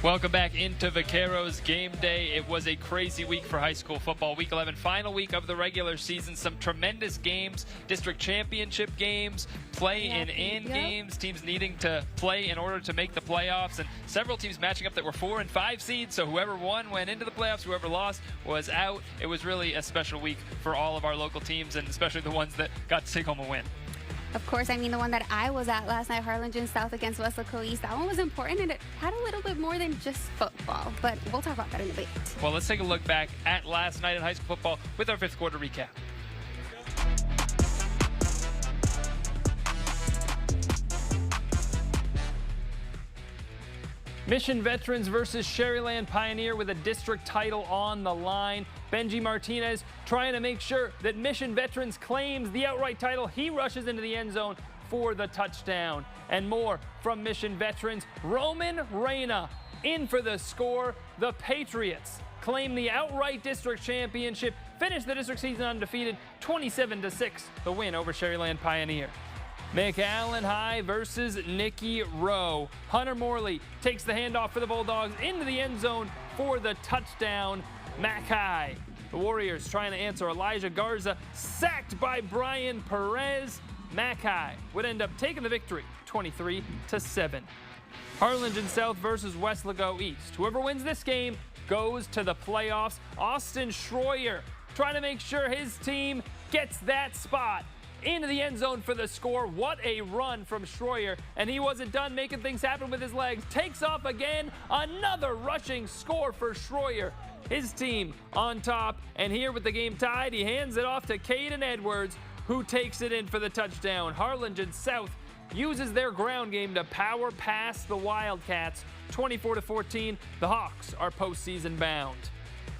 Welcome back into Vaqueros Game Day. It was a crazy week for high school football. Week 11, final week of the regular season. Some tremendous games, district championship games, play-in games, teams needing to play in order to make the playoffs, and several teams matching up that were 4 and 5 seeds, so whoever won went into the playoffs, whoever lost was out. It was really a special week for all of our local teams, and especially the ones that got to take home a win. Of course, I mean, the one that I was at last night, Harlingen South against Wesco East, that one was important, and it had a little bit more than just football, but we'll talk about that in a bit. Well, let's take a look back at last night in high school football with our 5th quarter recap. Mission Veterans versus Sherryland Pioneer with a district title on the line. Benji Martinez trying to make sure that Mission Veterans claims the outright title. He rushes into the end zone for the touchdown. And more from Mission Veterans. Roman Reyna in for the score. The Patriots claim the outright district championship. Finish the district season undefeated, 27-6, the win over Sherryland Pioneer. McAllen High versus Nicky Rowe. Hunter Morley takes the handoff for the Bulldogs into the end zone for the touchdown. Mac High. The Warriors trying to answer. Elijah Garza sacked by Brian Perez. Mac High would end up taking the victory, 23-7. Harlingen South versus West Lago East. Whoever wins this game goes to the playoffs. Austin Schroyer trying to make sure his team gets that spot into the end zone for the score. What a run from Schroyer, and he wasn't done making things happen with his legs. Takes off again. Another rushing score for Schroyer. His team on top, and here with the game tied, he hands it off to Caden Edwards, who takes it in for the touchdown. Harlingen South uses their ground game to power past the Wildcats. 24-14, the Hawks are postseason bound.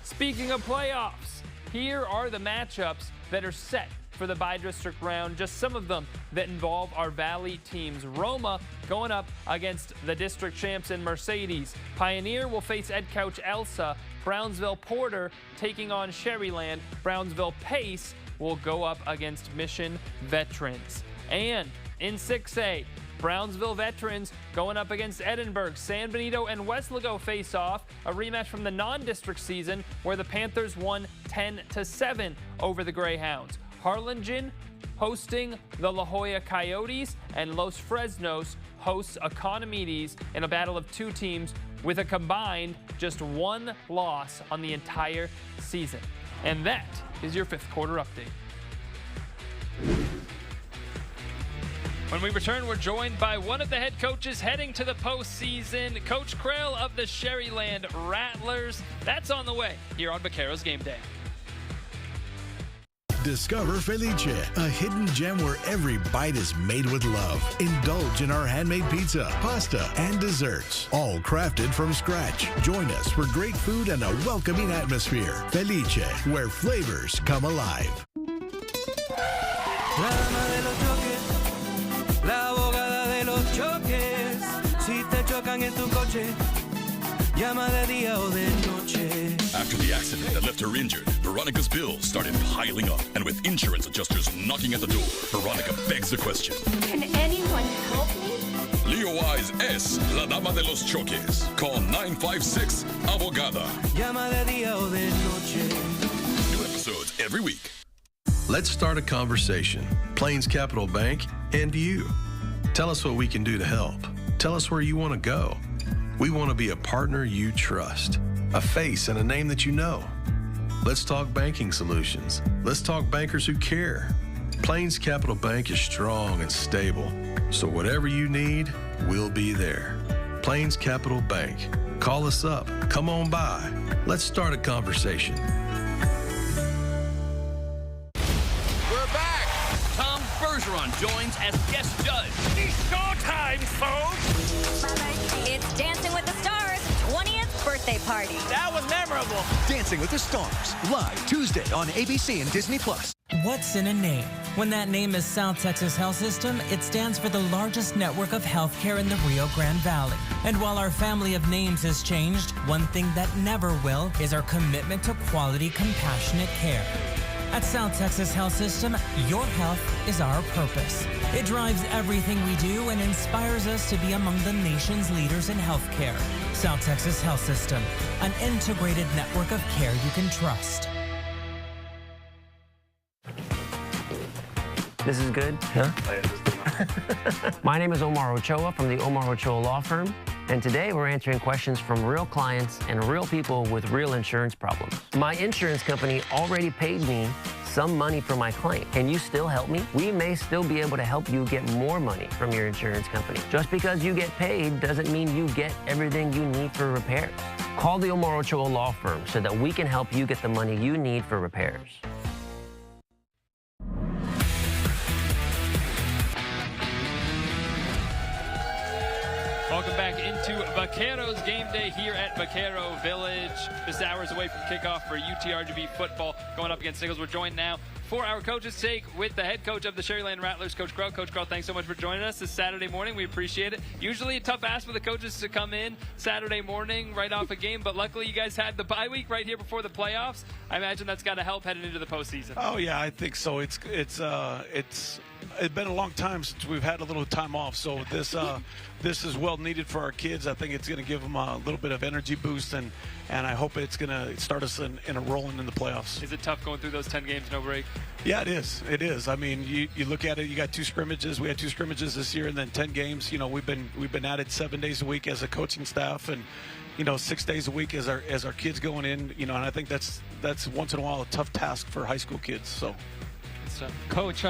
Speaking of playoffs, here are the matchups that are set for the bi-district round. Just some of them that involve our Valley teams. Roma going up against the district champs in Mercedes. Pioneer will face Ed Couch Elsa. Brownsville Porter taking on Sherryland. Brownsville Pace will go up against Mission Veterans. And in 6A, Brownsville Veterans going up against Edinburgh. San Benito and West Lago face off, a rematch from the non-district season where the Panthers won 10-7 over the Greyhounds. Harlingen hosting the La Jolla Coyotes, and Los Fresnos hosts Economides in a battle of two teams with a combined just one loss on the entire season. And that is your fifth quarter update. When we return, we're joined by one of the head coaches heading to the postseason, Coach Krell of the Sherryland Rattlers. That's on the way here on Vaqueros Game Day. Discover Felice, a hidden gem where every bite is made with love. Indulge in our handmade pizza, pasta, and desserts, all crafted from scratch. Join us for great food and a welcoming atmosphere. Felice, where flavors come alive. La dama de los choques, la abogada de los choques. Si te chocan en tu coche, llama de día o de noche. After the accident that left her injured, Veronica's bills started piling up. And with insurance adjusters knocking at the door, Veronica begs the question. Can anyone help me? Leo Wise es la dama de los choques. Call 956-ABOGADA. Llama de día o de noche. New episodes every week. Let's start a conversation. Plains Capital Bank and you. Tell us what we can do to help. Tell us where you want to go. We want to be a partner you trust, a face and a name that you know. Let's talk banking solutions. Let's talk bankers who care. Plains Capital Bank is strong and stable, so whatever you need, we'll be there. Plains Capital Bank. Call us up. Come on by. Let's start a conversation. We're back. Tom Bergeron joins as guest judge. It's showtime, folks. It's Dancing with the Stars 20th birthday party. That was memorable. Dancing with the Stars, live Tuesday on ABC and Disney+. What's in a name? When that name is South Texas Health System, it stands for the largest network of healthcare in the Rio Grande Valley. And while our family of names has changed, one thing that never will is our commitment to quality, compassionate care. At South Texas Health System, your health is our purpose. It drives everything we do and inspires us to be among the nation's leaders in healthcare. South Texas Health System, an integrated network of care you can trust. This is good? Huh? My name is Omar Ochoa from the Omar Ochoa Law Firm, and today we're answering questions from real clients and real people with real insurance problems. My insurance company already paid me some money for my claim. Can you still help me? We may still be able to help you get more money from your insurance company. Just because you get paid doesn't mean you get everything you need for repairs. Call the Omar Ochoa Law Firm so that we can help you get the money you need for repairs. Welcome back into to Vaqueros game day here at Vaquero Village. Just hours away from kickoff for UTRGV football going up against Nichols. We're joined now for our coach's take with the head coach of the Sherryland Rattlers, Coach Crow. Coach Crow, thanks so much for joining us this Saturday morning. We appreciate it. Usually a tough ask for the coaches to come in Saturday morning right off a game, but luckily you guys had the bye week right here before the playoffs. I imagine that's got to help heading into the postseason. Oh yeah, I think so. It's been a long time since we've had a little time off, so this is well needed for our kids. I think it's going to give them a little bit of energy boost, and I hope it's going to start us in a rolling in the playoffs. Is it tough going through those 10 games, no break? Yeah, it is. It is. I mean, you look at it. You got 2 scrimmages. We had 2 scrimmages this year, and then 10 games. You know, we've been at it 7 days a week as a coaching staff, and 6 days a week as our kids going in. And I think that's once in a while a tough task for high school kids. So, Coach,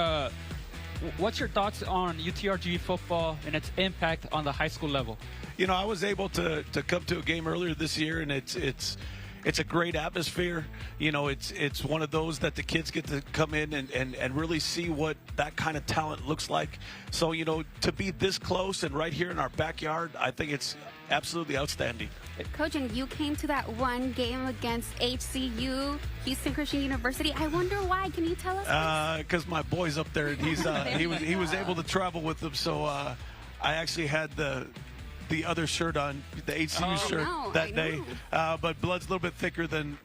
what's your thoughts on UTRGV football and its impact on the high school level? I was able to come to a game earlier this year, and it's a great atmosphere. It's one of those that the kids get to come in and really see what that kind of talent looks like. So, to be this close and right here in our backyard, I think it's absolutely outstanding. Coach, and you came to that one game against HCU, Houston Christian University. I wonder why. Can you tell us? Because my boy's up there, and he was able to travel with them. So I actually had the other shirt on, the HCU shirt that day. But blood's a little bit thicker than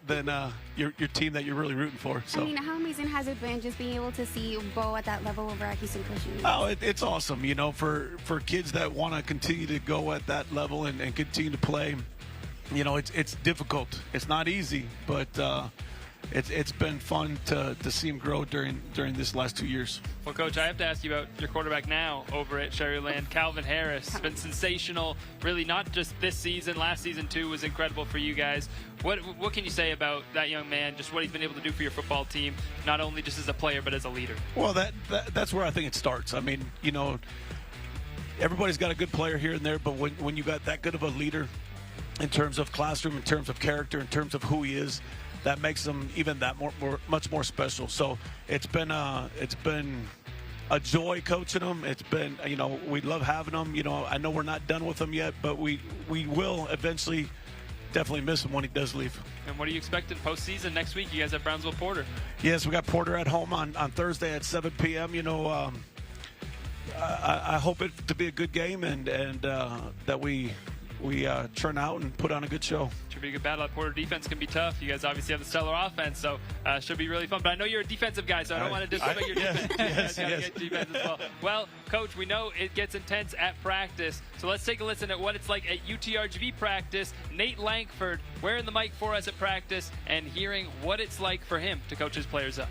your team that you're really rooting for. So. I mean, how amazing has it been just being able to see Bo at that level over at Houston Christian? Oh, it's awesome. For kids that want to continue to go at that level and continue to play, it's difficult. It's not easy, but it's been fun to see him grow during this last 2 years. Well, Coach, I have to ask you about your quarterback now over at Sherryland, Calvin Harris. It's been sensational, really, not just this season. Last season, too, was incredible for you guys. What can you say about that young man, just what he's been able to do for your football team, not only just as a player but as a leader? Well, that's where I think it starts. I mean, everybody's got a good player here and there, but when you got that good of a leader in terms of classroom, in terms of character, in terms of who he is, that makes them even that much more special. So it's been a joy coaching them. It's been, we love having them. I know we're not done with them yet, but we will eventually definitely miss him when he does leave. And what are you expecting postseason next week? You guys have Brownsville Porter. Yes, we got Porter at home on Thursday at 7 p.m. I hope it to be a good game and that we churn out and put on a good show. Should be a good battle. Porter defense can be tough. You guys obviously have the stellar offense, so should be really fun. But I know you're a defensive guy, so I don't want to disrespect your defense. Get defense as well. Well, Coach, we know it gets intense at practice, so let's take a listen at what it's like at UTRGV practice. Nate Lankford wearing the mic for us at practice and hearing what it's like for him to coach his players up.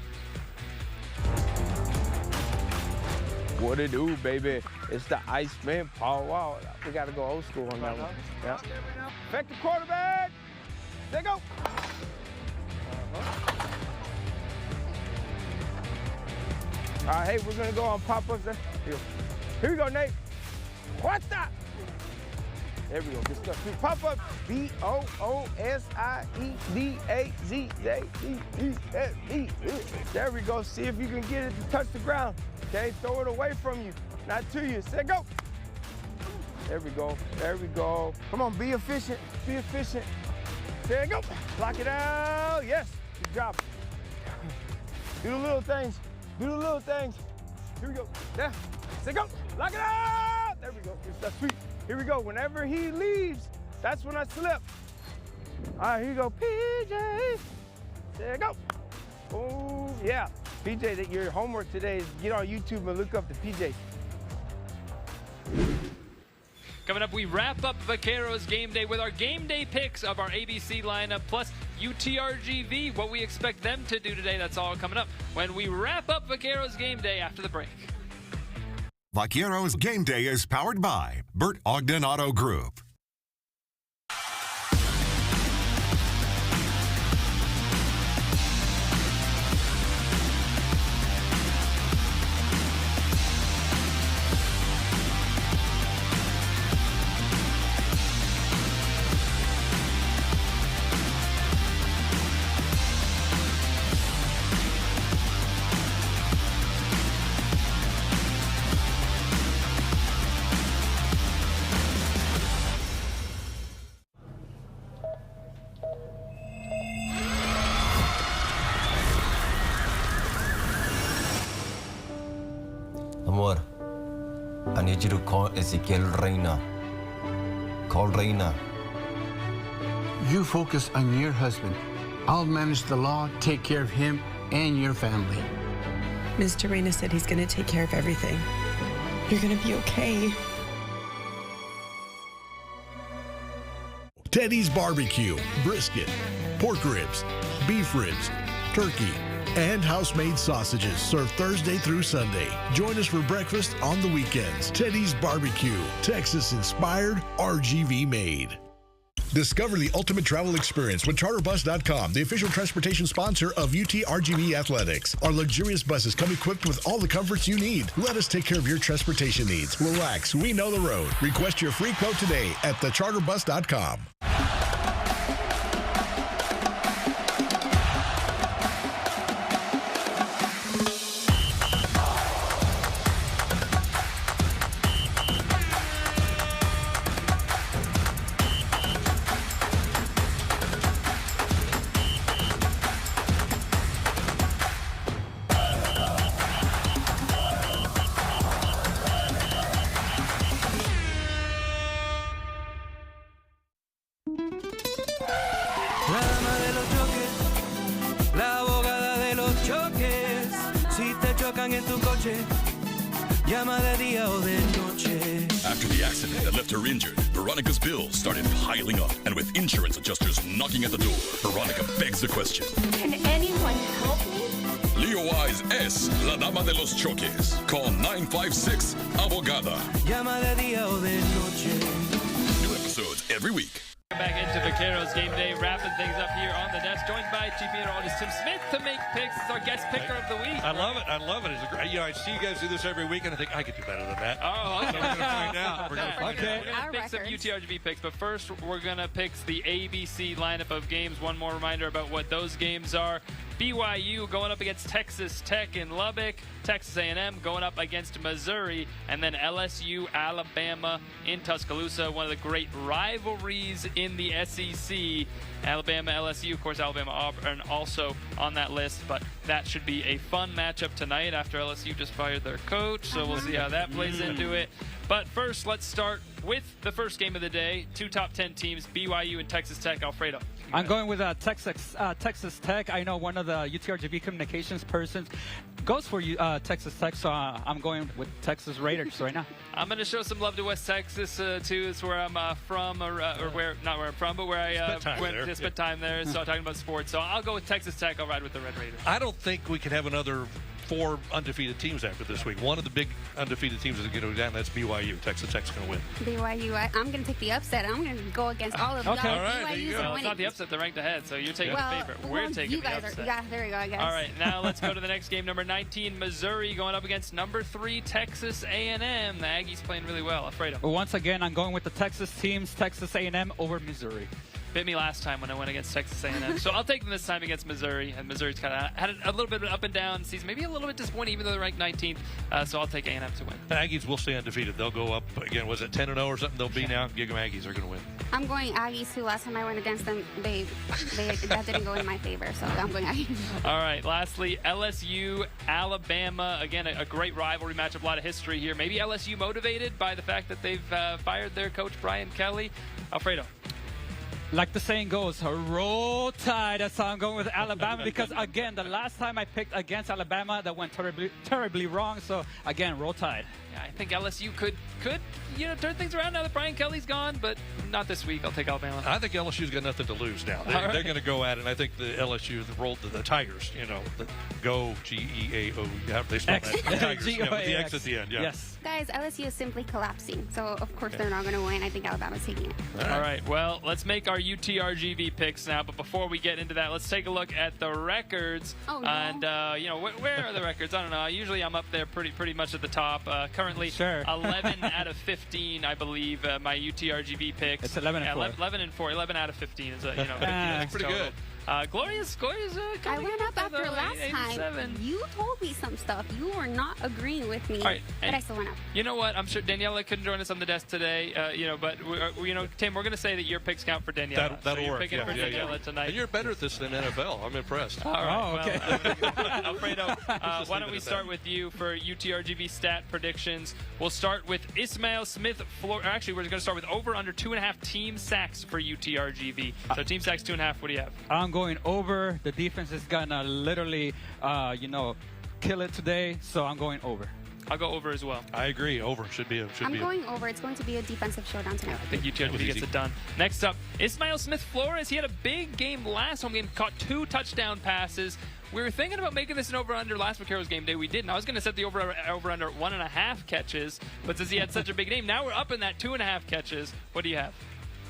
What it do, baby? It's the Iceman Paul Wall. We got to go old school on that one. Yeah. Effective quarterback. There you go. All right, hey, we're going to go on pop-ups. Here we go, Nate. What the? There we go. Good stuff. Pop-up. B-O-O-S-I-E-D-A-Z-J-E-E-S-E. There we go. See if you can get it to touch the ground. Okay, throw it away from you, not to you. Set, go. There we go. There we go. Come on, be efficient. Be efficient. There you go. Lock it out. Yes. Good job. Do the little things. Do the little things. Here we go. There. Set, go. Lock it out. There we go. Good stuff. Sweet. Here we go. Whenever he leaves, that's when I slip. All right, here you go. PJ. There you go. Oh, yeah. PJ, your homework today is get on YouTube and look up the PJ. Coming up, we wrap up Vaqueros game day with our game day picks of our ABC lineup, plus UTRGV, what we expect them to do today. That's all coming up when we wrap up Vaqueros game day after the break. Vaqueros game day is powered by Bert Ogden Auto Group. Amor, I need you to call Ezequiel Reina. Call Reina. You focus on your husband. I'll manage the law, take care of him and your family. Mr. Reyna said he's going to take care of everything. You're going to be okay. Teddy's Barbecue, brisket, pork ribs, beef ribs, turkey, and house-made sausages served Thursday through Sunday. Join us for breakfast on the weekends. Teddy's Barbecue, Texas-inspired, RGV made. Discover the ultimate travel experience with CharterBus.com, the official transportation sponsor of UTRGV Athletics. Our luxurious buses come equipped with all the comforts you need. Let us take care of your transportation needs. Relax, we know the road. Request your free quote today at thecharterbus.com. La dama de los choques, la abogada de los choques. Si te chocan en tu coche, llama de día o de noche. After the accident that left her injured, Veronica's bills started piling up. And with insurance adjusters knocking at the door, Veronica begs the question. Can anyone help me? Leo Wise es la dama de los choques. Call 956 Abogada. Llama de día o de noche. New episodes every week. Back into Vaqueros game day, wrapping things up here on the desk, joined by Chief Meteorologist Tim Smith to make picks. It's our guest picker of the week. I love it. I love it. It's a great. I see you guys do this every week, and I think I could do better than that. Oh, okay. So we're going to find out. We're going to find out. We're going to pick some UTRGV picks, but first we're going to pick the ABC lineup of games. One more reminder about what those games are. BYU going up against Texas Tech in Lubbock, Texas A&M going up against Missouri, and then LSU, Alabama in Tuscaloosa, one of the great rivalries in the SEC. Alabama, LSU, of course, Alabama, Auburn also on that list, but that should be a fun matchup tonight after LSU just fired their coach, so we'll see how that plays into it. But first, let's start with the first game of the day. Two top 10 teams, BYU and Texas Tech. Alfredo. I'm going with Texas Tech. I know one of the UTRGV communications persons goes for Texas Tech, so I'm going with Texas Raiders right now. I'm going to show some love to West Texas, too. It's where I'm from, or where, not where I'm from, but where I went to spend time there. So talking about sports. So I'll go with Texas Tech. I'll ride with the Red Raiders. I don't think we can have another 4 undefeated teams after this week. One of the big undefeated teams is going to go down. That's BYU. Texas Tech's going to win. BYU. I'm going to take the upset. I'm going to go against all of y'all. All right, there you go. Well, it's not the upset. They're ranked ahead, so you're taking the favorite. We're taking you guys the upset. Yeah, there we go, I guess. All right, now let's go to the next game. Number 19, Missouri going up against number 3, Texas A&M. The Aggies playing really well. Alfredo. Once again, I'm going with the Texas teams, Texas A&M over Missouri. Bit me last time when I went against Texas A&M. So I'll take them this time against Missouri. And Missouri's kind of had a little bit of an up and down season. Maybe a little bit disappointing, even though they're ranked 19th. So I'll take A&M to win. The Aggies will stay undefeated. They'll go up again. Was it 10-0 or something? They'll be now. Gig 'em Aggies are going to win. I'm going Aggies too. Last time I went against them, that didn't go in my favor. So I'm going Aggies. All right. Lastly, LSU, Alabama. Again, a great rivalry matchup. A lot of history here. Maybe LSU motivated by the fact that they've fired their coach Brian Kelly. Alfredo. Like the saying goes, roll tide. That's how I'm going with Alabama because, again, the last time I picked against Alabama, that went terribly wrong. So, again, roll tide. Yeah, I think LSU could turn things around now that Brian Kelly's gone, but not this week. I'll take Alabama. I think LSU's got nothing to lose now. They're going to go at it, and I think the LSU rolled the Tigers, the go, G-E-A-O, they spell that. The Tigers, with the X at the end, yeah. Yes. Guys, LSU is simply collapsing, so of course they're not going to win. I think Alabama's taking it. All right, well, let's make our UTRGV picks now, but before we get into that, let's take a look at the records. Oh, no. And, where are the records? I don't know. Usually I'm up there pretty much at the top. Currently, sure. 11 out of 15, I believe, my UTRGV picks. It's 11 and 4. 11 and 4. 11 out of 15 is, that's pretty good. Gloria's I went up after last time. You told me some stuff. You were not agreeing with me, right, but I still went up. You know what? I'm sure Daniela couldn't join us on the desk today, but Tim, we're going to say that your picks count for Daniela. That'll you're work. Picking for Daniela tonight. And you're better at this than NFL. I'm impressed. All right. Okay. Well, Alfredo, why don't we start with you for UTRGV stat predictions? We'll start with Ismail Smith. Actually, we're going to start with over/under 2.5 team sacks for UTRGV. So team sacks 2.5. What do you have? I'm going over. The defense is gonna literally, kill it today. So I'm going over. I'll go over as well. I agree. Over should be. I'm going over. It's going to be a defensive showdown tonight. I think UTRGV gets it done. Next up, Ismail Smith Flores. He had a big game last home game. Caught 2 touchdown passes. We were thinking about making this an over/under last Vaqueros game day. We didn't. I was going to set the over/under 1.5 catches, but since he had such a big game, now we're up in that 2.5 catches. What do you have?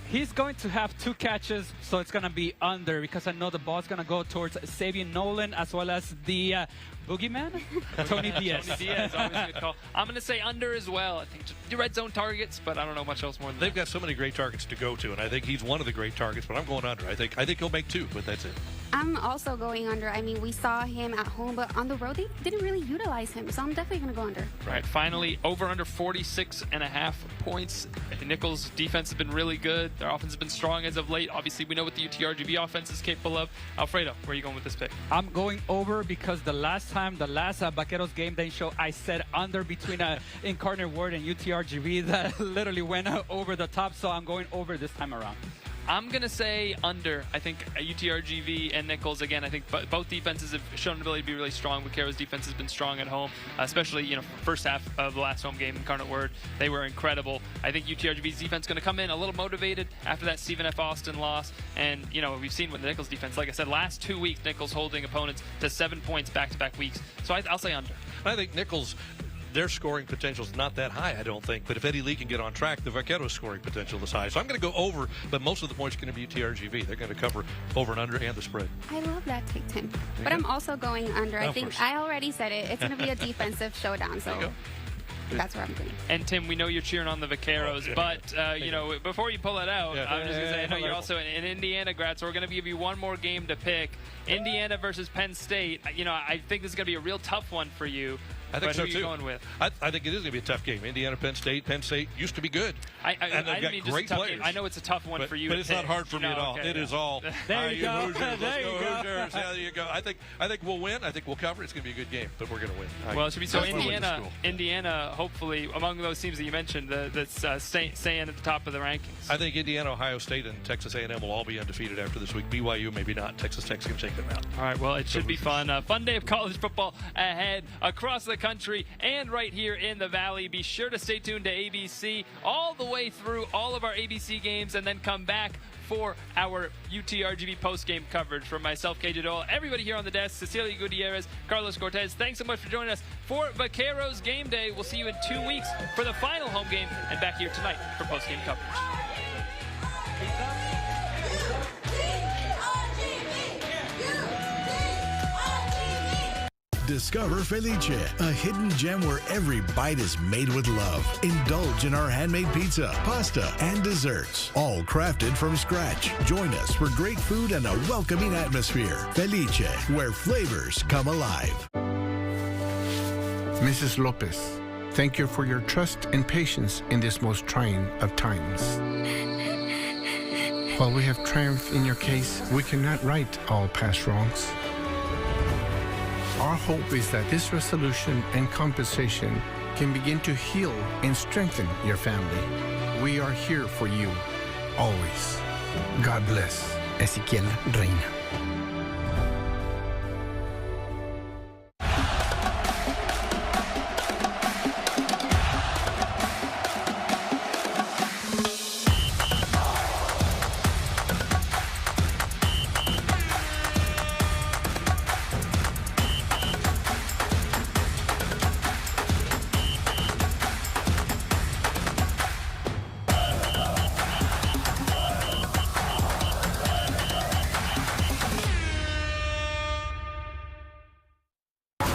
He's going to have 2 catches, so it's going to be under because I know the ball's going to go towards Savion Nolan as well as the boogeyman, Tony Diaz. Tony Diaz, always a good call. I'm going to say under as well. I think just red zone targets, but I don't know much else more than They've got so many great targets to go to, and I think he's one of the great targets, but I'm going under. I think he'll make 2, but that's it. I'm also going under. I mean, we saw him at home, but on the road, they didn't really utilize him, so I'm definitely going to go under. All right, finally, over/under 46.5 points. Nichols' defense has been really good. Their offense has been strong as of late. Obviously, we know what the UTRGV offense is capable of. Alfredo, where are you going with this pick? I'm going over because the last Vaqueros game day show, I said under between Incarnate Word and UTRGV that literally went over the top, so I'm going over this time around. I'm going to say under. I think UTRGV and Nichols, again, I think both defenses have shown an ability to be really strong. Vaqueros' defense has been strong at home, especially, first half of the last home game, Incarnate Word. They were incredible. I think UTRGV's defense is going to come in a little motivated after that Stephen F. Austin loss. And, we've seen with the Nichols defense, like I said, last 2 weeks, Nichols holding opponents to 7 points back-to-back weeks. So I'll say under. I think Nichols, their scoring potential is not that high, I don't think. But if Eddie Lee can get on track, the Vaqueros scoring potential is high. So I'm going to go over, but most of the points are going to be TRGV. They're going to cover over and under and the spread. I love that take, Tim. But I'm also going under. I think I already said it. It's going to be a defensive showdown. So that's where I'm going. And Tim, we know you're cheering on the Vaqueros, but before you pull it out, I'm just going to say I know you're also an Indiana grad, so we're going to give you one more game to pick. Indiana versus Penn State. I think this is going to be a real tough one for you. I think so, who are you going with? I think it is going to be a tough game. Indiana, Penn State. Penn State used to be good. And they've got great players. I know it's a tough one for you. But it's not hard for me at all. It is all. There you go. Hoosiers. Let's go Hoosiers. There you go. I think we'll win. I think we'll cover. It's going to be a good game, but we're going to win. Well, it should be so. Indiana, hopefully, among those teams that you mentioned, that's staying at the top of the rankings. I think Indiana, Ohio State, and Texas A&M will all be undefeated after this week. BYU, maybe not. Texas Tech's going to take them out. All right. Well, it should be fun. Fun day of college football ahead across the country and right here in the Valley. Be sure to stay tuned to ABC all the way through all of our ABC games and then come back for our UTRGV post-game coverage. From myself, KJ Dole, everybody here on the desk, Cecilia Gutierrez, Carlos Cortez, thanks so much for joining us for Vaqueros Game Day. We'll see you in 2 weeks for the final home game and back here tonight for post-game coverage. Discover Felice, a hidden gem where every bite is made with love. Indulge in our handmade pizza, pasta, and desserts, all crafted from scratch. Join us for great food and a welcoming atmosphere. Felice, where flavors come alive. Mrs. Lopez, thank you for your trust and patience in this most trying of times. While we have triumphed in your case, we cannot right all past wrongs. Our hope is that this resolution and compensation can begin to heal and strengthen your family. We are here for you, always. God bless. Ezequiel Reina.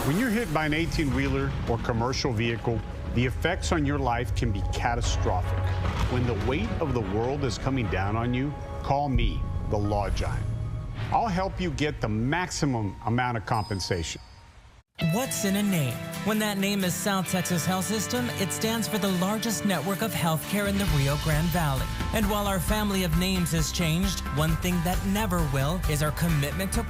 When you're hit by an 18-wheeler or commercial vehicle, the effects on your life can be catastrophic. When the weight of the world is coming down on you, call me, the Law Giant. I'll help you get the maximum amount of compensation. What's in a name? When that name is South Texas Health System, it stands for the largest network of healthcare in the Rio Grande Valley. And while our family of names has changed, one thing that never will is our commitment to